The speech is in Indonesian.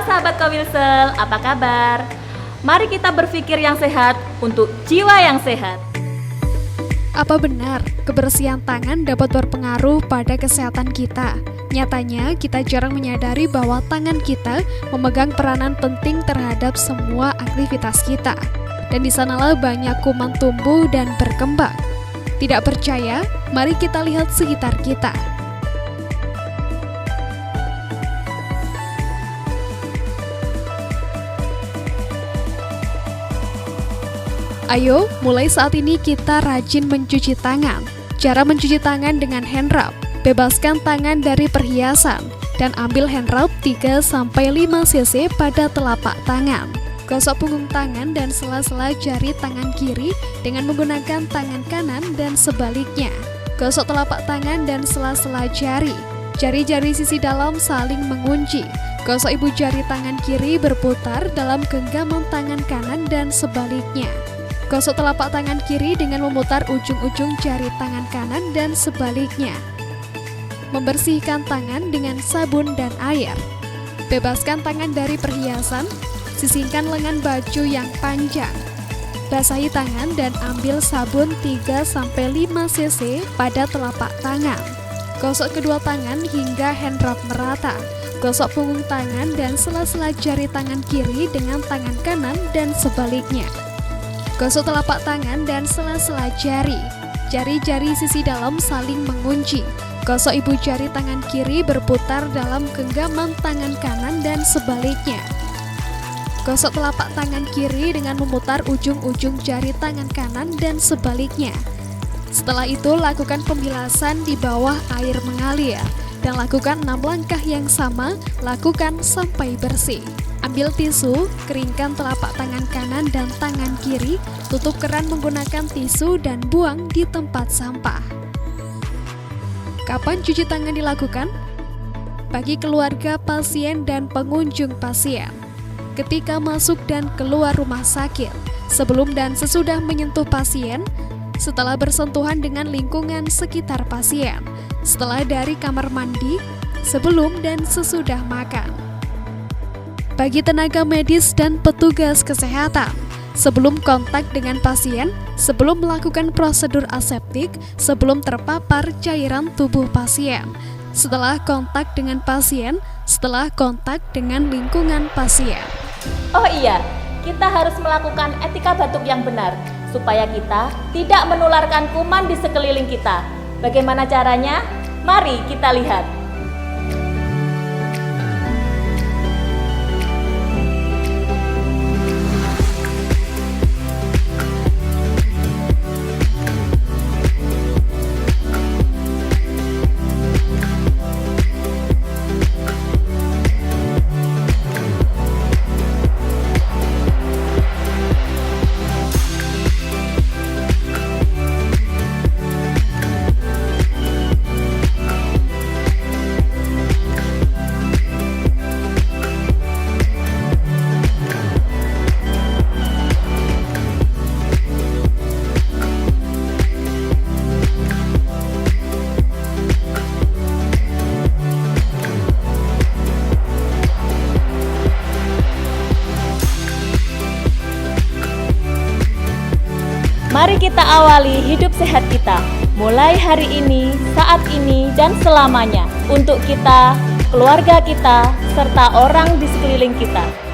sahabat Kowilsel, apa kabar? Mari kita berpikir yang sehat untuk jiwa yang sehat. Apa benar kebersihan tangan dapat berpengaruh pada kesehatan kita? Nyatanya, kita jarang menyadari bahwa tangan kita memegang peranan penting terhadap semua aktivitas kita. Dan di sanalah banyak kuman tumbuh dan berkembang. Tidak percaya? Mari kita lihat sekitar kita. Ayo, mulai saat ini kita rajin mencuci tangan. Cara mencuci tangan dengan hand rub. Bebaskan tangan dari perhiasan dan ambil hand rub 3-5 cc pada telapak tangan. Gosok punggung tangan dan sela-sela jari tangan kiri dengan menggunakan tangan kanan dan sebaliknya. Gosok telapak tangan dan sela-sela jari. Jari-jari sisi dalam saling mengunci. Gosok ibu jari tangan kiri berputar dalam genggaman tangan kanan dan sebaliknya. Gosok telapak tangan kiri dengan memutar ujung-ujung jari tangan kanan dan sebaliknya. Membersihkan tangan dengan sabun dan air. Bebaskan tangan dari perhiasan, sisihkan lengan baju yang panjang. Basahi tangan dan ambil sabun 3-5 cc pada telapak tangan. Gosok kedua tangan hingga hand rub merata. Gosok punggung tangan dan sela-sela jari tangan kiri dengan tangan kanan dan sebaliknya. Gosok telapak tangan dan sela-sela jari. Jari-jari sisi dalam saling mengunci. Gosok ibu jari tangan kiri berputar dalam genggaman tangan kanan dan sebaliknya. Gosok telapak tangan kiri dengan memutar ujung-ujung jari tangan kanan dan sebaliknya. Setelah itu lakukan pembilasan di bawah air mengalir. Dan lakukan 6 langkah yang sama, lakukan sampai bersih. Ambil tisu, keringkan telapak tangan kanan dan tangan kiri, tutup keran menggunakan tisu dan buang di tempat sampah. Kapan cuci tangan dilakukan? Bagi keluarga pasien dan pengunjung pasien. Ketika masuk dan keluar rumah sakit, sebelum dan sesudah menyentuh pasien, setelah bersentuhan dengan lingkungan sekitar pasien, setelah dari kamar mandi, sebelum dan sesudah makan. Bagi tenaga medis dan petugas kesehatan, sebelum kontak dengan pasien, sebelum melakukan prosedur aseptik, sebelum terpapar cairan tubuh pasien, setelah kontak dengan pasien, setelah kontak dengan lingkungan pasien. Oh iya, kita harus melakukan etika batuk yang benar, supaya kita tidak menularkan kuman di sekeliling kita. Bagaimana caranya? Mari kita lihat. Mari kita awali hidup sehat kita, mulai hari ini, saat ini, dan selamanya, untuk kita, keluarga kita, serta orang di sekeliling kita.